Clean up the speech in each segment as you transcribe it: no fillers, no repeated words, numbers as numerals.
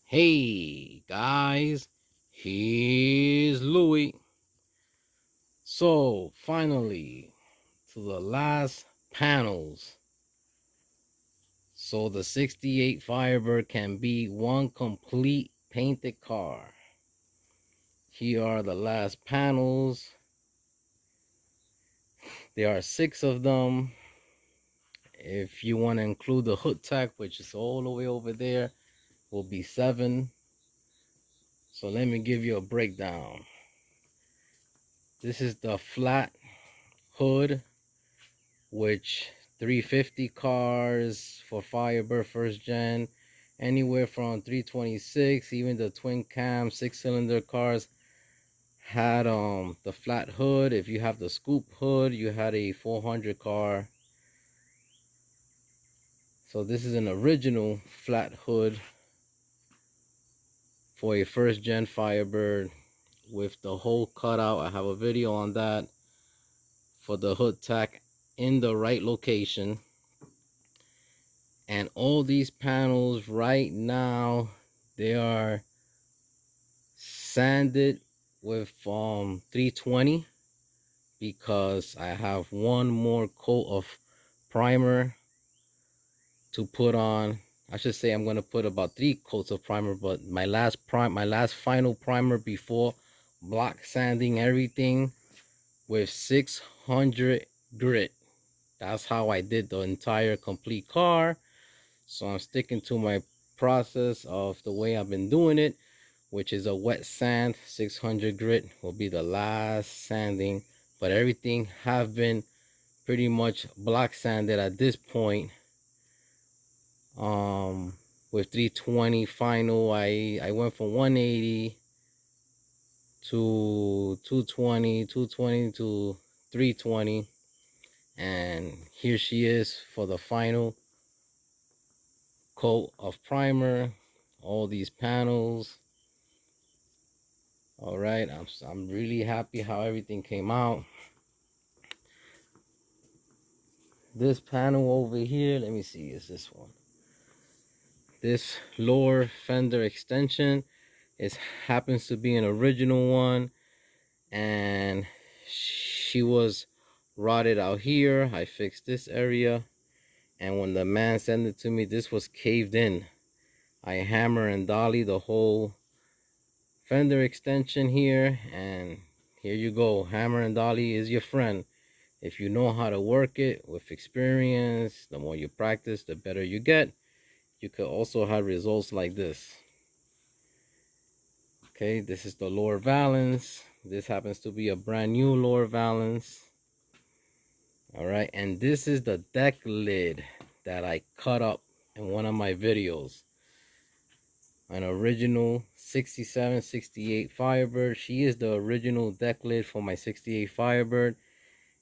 Hey guys, here's Louis. So finally to the last panels. So the 68 Firebird can be one complete painted car. Here are the last panels. There are 6 of them. If you want to include the hood tack, which is all the way over there, will be 7. So let me give you a breakdown. This is the flat hood, which 350 cars for Firebird first gen, anywhere from 326, even the twin cam 6-cylinder cars had the flat hood. If you have the scoop hood, you had a 400 car. So this is an original flat hood for a first gen Firebird with the hole cut out. I have a video on that for the hood tack in the right location. And all these panels right now, they are sanded with 320 because I have one more coat of primer to put on. I should say I'm going to put about 3 coats of primer, but my last final primer before block sanding everything with 600 grit. That's how I did the entire complete car. So I'm sticking to my process of the way I've been doing it, which is a wet sand. 600 grit will be the last sanding, but everything have been pretty much block sanded at this point. With 320 final, I went from 180 to 220 to 320, and here she is for the final coat of primer. All these panels. All right, I'm really happy how everything came out. This panel over here, let me see, is this one. This lower fender extension happens to be an original one, and she was rotted out here. I fixed this area, and when the man sent it to me, this was caved in. I hammer and dolly the whole fender extension here, and here you go. Hammer and dolly is your friend. If you know how to work it with experience, the more you practice, the better you get. You could also have results like this. Okay, this is the lower valance. This happens to be a brand new lower valance. All right, and this is the deck lid that I cut up in one of my videos. An original 67, 68 Firebird. She is the original deck lid for my 68 Firebird.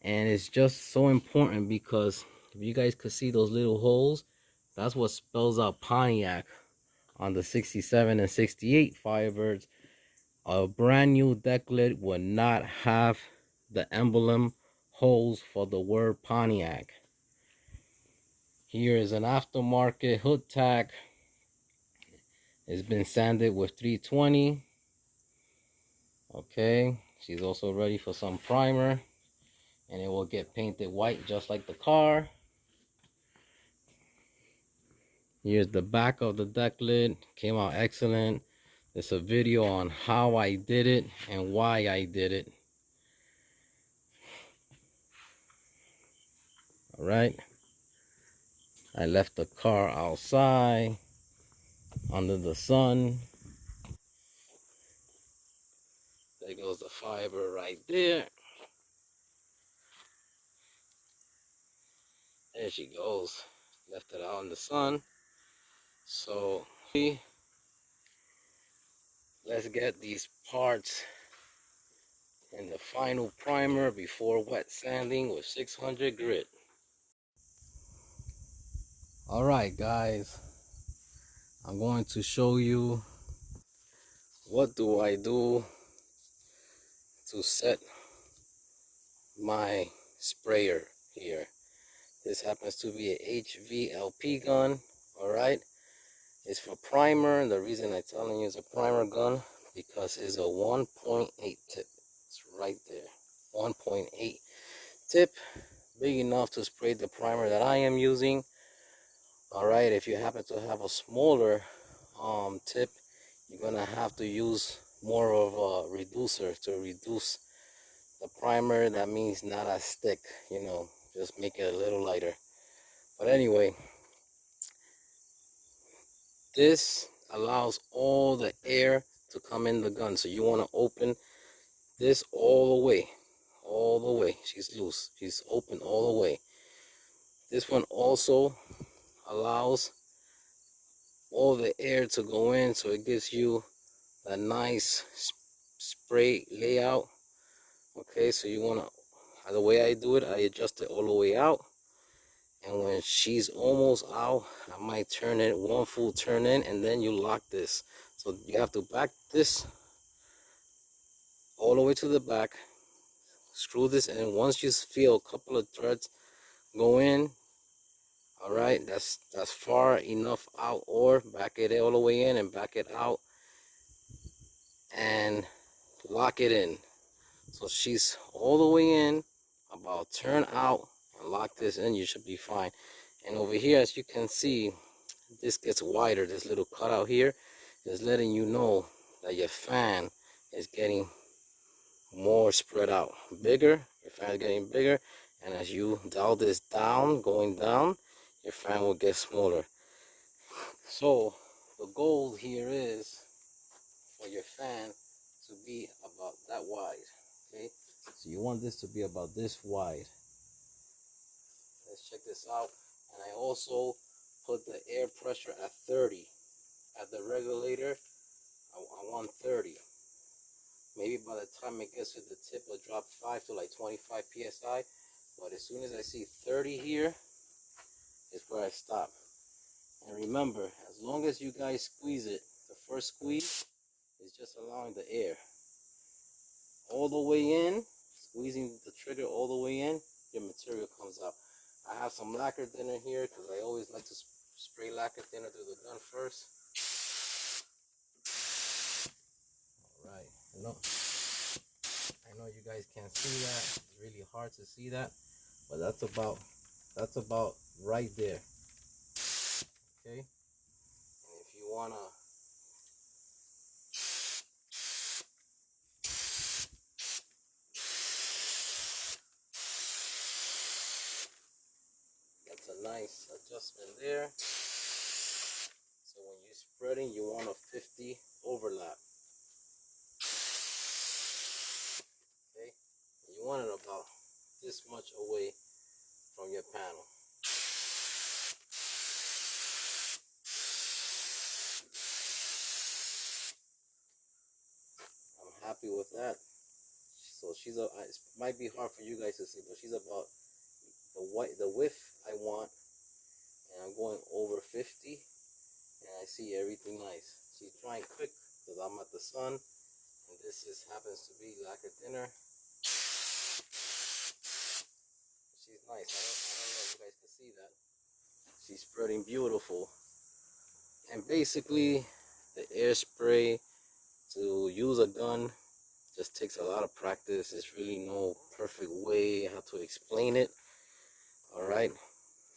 And it's just so important because if you guys could see those little holes, that's what spells out Pontiac on the 67 and 68 Firebirds. A brand new deck lid would not have the emblem holes for the word Pontiac. Here is an aftermarket hood tack. It's been sanded with 320. Okay, she's also ready for some primer, and it will get painted white just like the car. Here's the back of the deck lid. Came out excellent. There's a video on how I did it and why I did it. All right, I left the car outside under the sun. There goes the fiber right there. There she goes. Left it out in the sun. So let's get these parts in the final primer before wet sanding with 600 grit. All right, guys, I'm going to show you what do I do to set my sprayer here. This happens to be a HVLP gun. All right, It's for primer. The reason I'm telling you it's a primer gun because it's a 1.8 tip. It's right there. 1.8 tip, big enough to spray the primer that I am using. All right, if you happen to have a smaller tip, you're gonna have to use more of a reducer to reduce the primer. That means not as thick, you know, just make it a little lighter. But anyway, this allows all the air to come in the gun. So you want to open this all the way. All the way. She's loose. She's open all the way. This one also allows all the air to go in, so it gives you a nice spray layout. Okay, so you want to, the way I do it, I adjust it all the way out. And when she's almost out, I might turn it one full turn in, and then you lock this. So you have to back this all the way to the back, screw this in. Once you feel a couple of threads go in, all right, that's far enough out, or back it all the way in and back it out and lock it in. So she's all the way in, about turn out and lock this in, you should be fine. And over here, as you can see, this gets wider. This little cutout here is letting you know that your fan is getting more spread out, bigger. Your fan is getting bigger, and as you dial this down, going down, your fan will get smaller. So the goal here is for your fan to be about that wide. Okay, so you want this to be about this wide. Let's check this out. And I also put the air pressure at 30. At the regulator, I want 30. Maybe by the time it gets to the tip, it'll drop 5 to like 25 psi. But as soon as I see 30 here, is where I stop. And remember, as long as you guys squeeze it, the first squeeze is just allowing the air all the way in, squeezing the trigger all the way in, your material comes out. I have some lacquer thinner here because I always like to spray lacquer thinner through the gun first. All right, I know you guys can't see that. It's really hard to see that, but that's about right there. Okay, and if you wanna that's a nice adjustment there. So when you're spreading, you want a 50 overlap. Okay, you want it about this much away from your panel. I'm happy with that. So she's it might be hard for you guys to see, but she's about the width I want, and I'm going over 50, and I see everything nice. She's drying quick because I'm at the sun, and this just happens to be lacquer thinner. She's nice. I don't know if you guys can see that. She's spreading beautiful. And basically, the air spray to use a gun just takes a lot of practice. There's really no perfect way how to explain it. All right,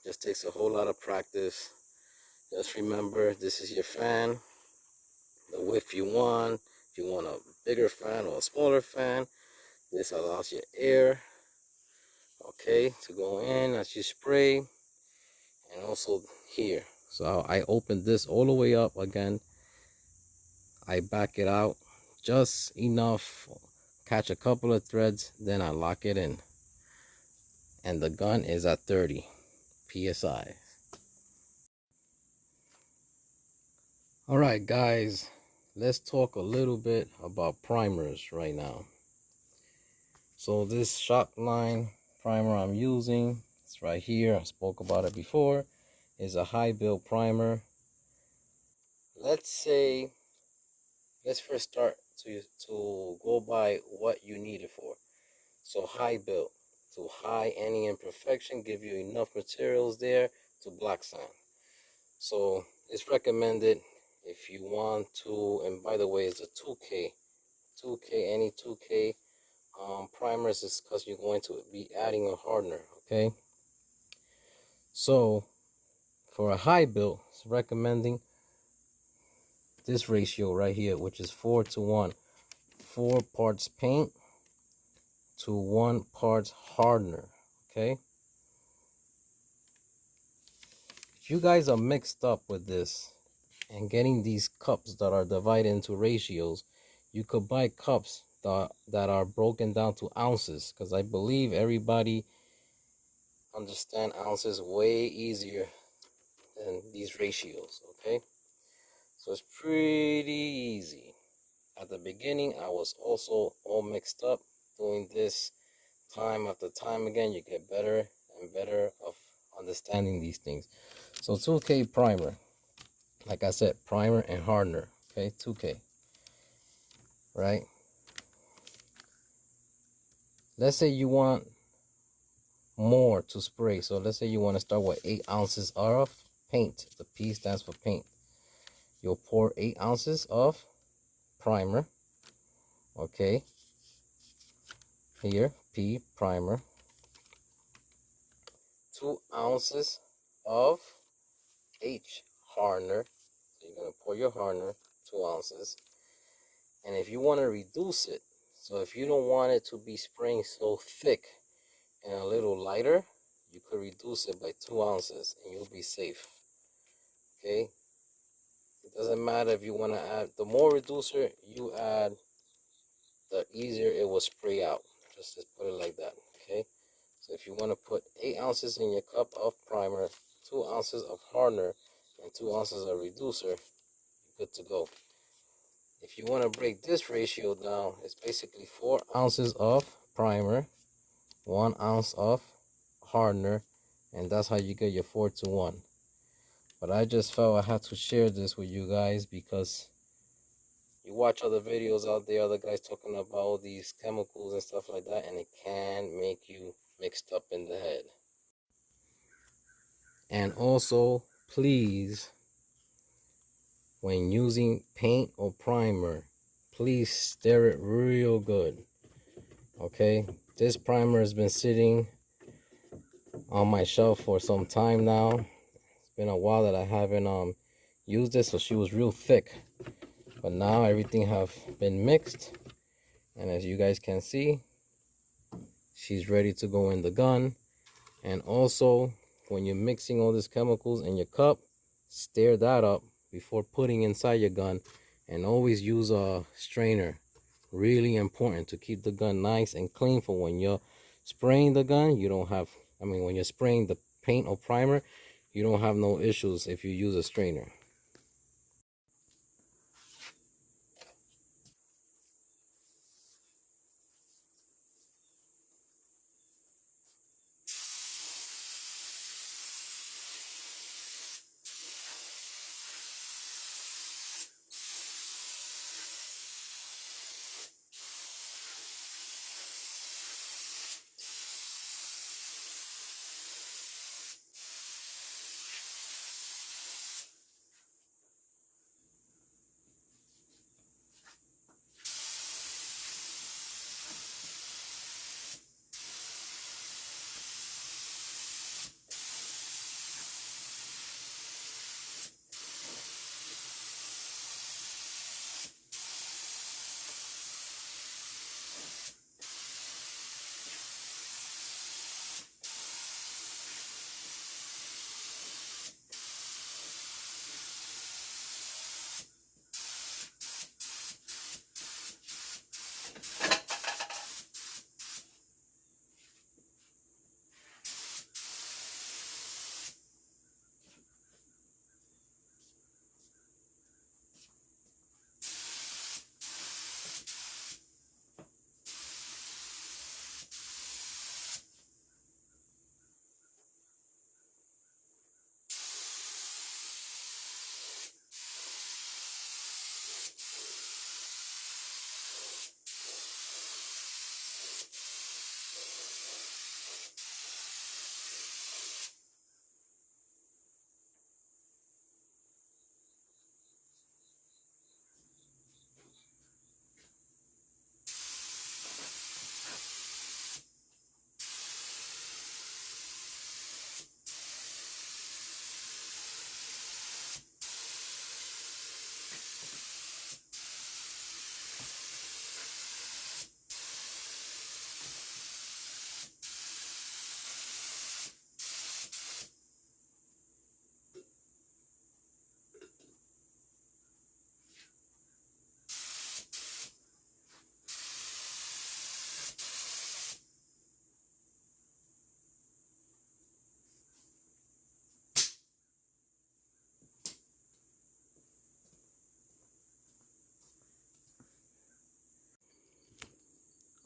just takes a whole lot of practice. Just remember, this is your fan, the width you want. If you want a bigger fan or a smaller fan, this allows your air, okay, to go in as you spray, and also here. So I open this all the way up again. I back it out just enough, catch a couple of threads, then I lock it in. And the gun is at 30 psi. All right, guys, let's talk a little bit about primers right now. So this Shockline primer I'm using, it's right here. I spoke about it before. Is a high build primer. Let's first start to go by what you need it for. So high build, to hide any imperfection, give you enough materials there to block sand. So it's recommended if you want to, and by the way, it's a 2K, any 2K primers is because you're going to be adding a hardener, okay? So for a high build, it's recommending this ratio right here, which is 4:1. 4 parts paint to 1 parts hardener, okay? If you guys are mixed up with this and getting these cups that are divided into ratios, you could buy cups that are broken down to ounces, because I believe everybody understand ounces way easier than these ratios, okay? So it's pretty easy. At the beginning, I was also all mixed up doing this time after time again. You get better and better of understanding these things. So 2K primer, like I said, primer and hardener, okay, 2K, right? Let's say you want more to spray. So let's say you want to start with 8 ounces of paint. The P stands for paint. You'll pour 8 ounces of primer, okay? Here, P, primer. 2 ounces of H, hardener. So you're going to pour your hardener, 2 ounces. And if you want to reduce it, so if you don't want it to be spraying so thick and a little lighter, you could reduce it by 2 ounces and you'll be safe, okay? It doesn't matter if you want to add, the more reducer you add, the easier it will spray out. Just put it like that, okay? So if you want to put 8 ounces in your cup of primer, 2 ounces of hardener, and 2 ounces of reducer, you're good to go. If you want to break this ratio down, it's basically 4 ounces of primer, 1 ounce of hardener, and that's how you get your 4:1. But I just felt I had to share this with you guys because you watch other videos out there, other guys talking about all these chemicals and stuff like that, and it can make you mixed up in the head. And also, please, when using paint or primer, please stir it real good, okay? This primer has been sitting on my shelf for some time now. It's been a while that I haven't used it, so she was real thick. But now everything have been mixed, and as you guys can see, she's ready to go in the gun. And also, when you're mixing all these chemicals in your cup, stir that up before putting inside your gun, and always use a strainer. Really important to keep the gun nice and clean for when you're spraying the gun. You don't have, when you're spraying the paint or primer, you don't have no issues if you use a strainer.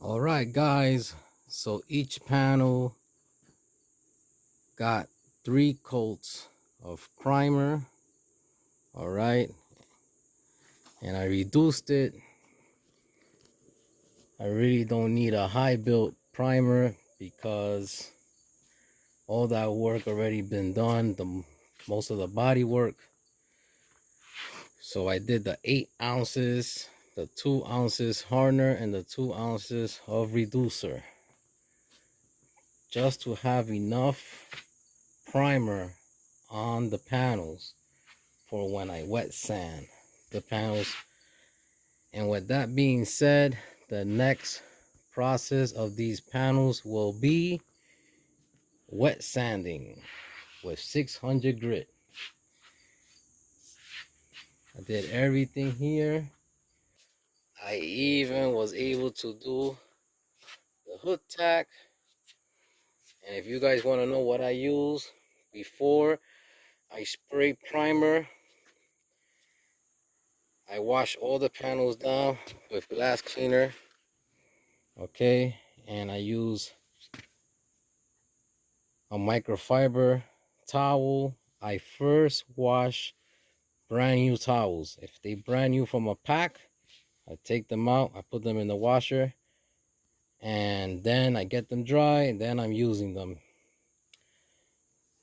All right, guys. So each panel got 3 coats of primer. All right. And I reduced it. I really don't need a high built primer because all that work already been done, most of the body work. So I did the 8 ounces, the 2 ounces hardener, and the 2 ounces of reducer, just to have enough primer on the panels for when I wet sand the panels. And with that being said, the next process of these panels will be wet sanding with 600 grit. I did everything here. I even was able to do the hood tack. And if you guys want to know what I use before I spray primer, I wash all the panels down with glass cleaner. Okay, and I use a microfiber towel. I first wash brand new towels. If they brand new from a pack, I take them out, I put them in the washer, and then I get them dry, and then I'm using them.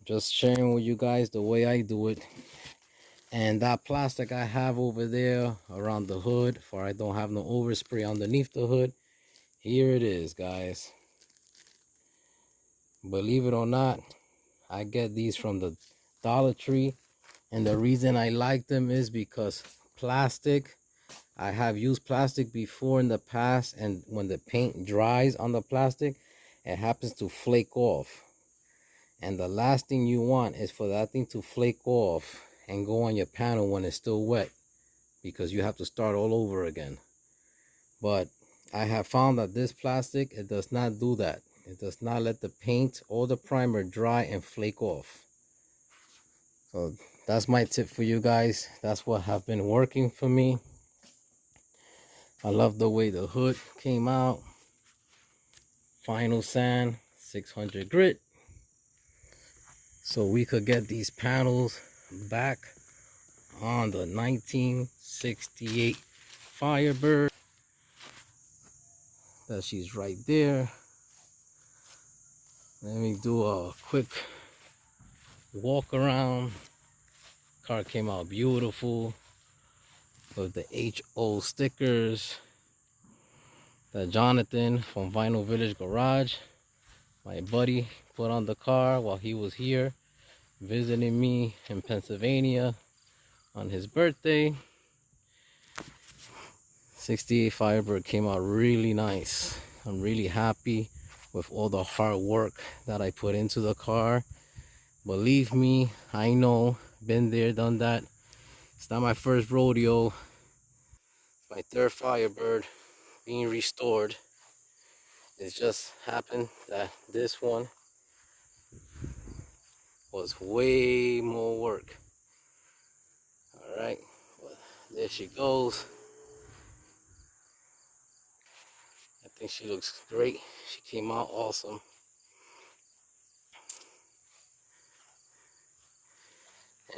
Just sharing with you guys the way I do it. And that plastic I have over there around the hood, for I don't have no overspray underneath the hood, here it is, guys. Believe it or not, I get these from the Dollar Tree, and the reason I like them is because plastic, I have used plastic before in the past, and when the paint dries on the plastic, it happens to flake off. And the last thing you want is for that thing to flake off and go on your panel when it's still wet, because you have to start all over again. But I have found that this plastic, it does not do that. It does not let the paint or the primer dry and flake off. So that's my tip for you guys. That's what have been working for me. I love the way the hood came out. Final sand, 600 grit. So we could get these panels back on the 1968 Firebird. That she's right there. Let me do a quick walk around. Car came out beautiful with the HO stickers that Jonathan from Vinyl Village Garage, my buddy, put on the car while he was here visiting me in Pennsylvania on his birthday. 68 Firebird came out really nice. I'm really happy with all the hard work that I put into the car. Believe me, I know, been there, done that. It's not my first rodeo. It's my 3rd Firebird being restored. It just happened that this one was way more work. All right, well, there she goes. I think she looks great. She came out awesome.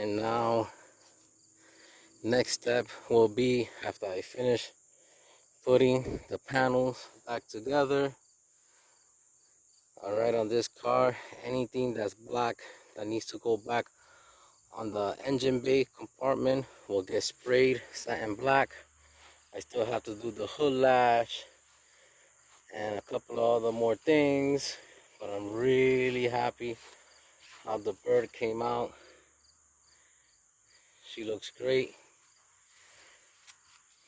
And now, next step will be, after I finish putting the panels back together, all right, on this car, anything that's black that needs to go back on the engine bay compartment will get sprayed satin black. I still have to do the hood lash and a couple of other more things, but I'm really happy how the bird came out. She looks great.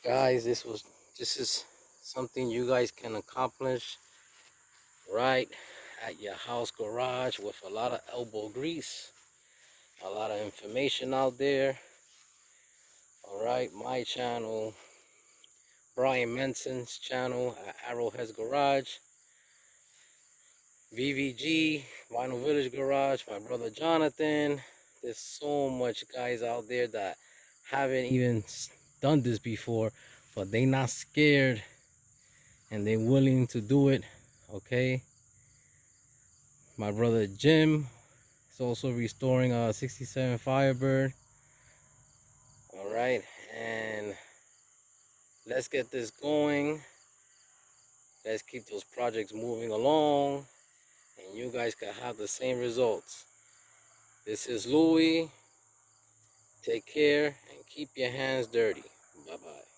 Guys, this is something you guys can accomplish right at your house garage with a lot of elbow grease, a lot of information out there. All right, my channel, Brian Menson's channel at Arrowhead's Garage, VVG, Vinyl Village Garage, my brother Jonathan. There's so much guys out there that haven't even done this before, but they not scared and they're willing to do it. Okay, my brother Jim is also restoring a 67 Firebird. All right, and let's get this going. Let's keep those projects moving along, and you guys can have the same results. This is Louie. Take care and keep your hands dirty. Bye-bye.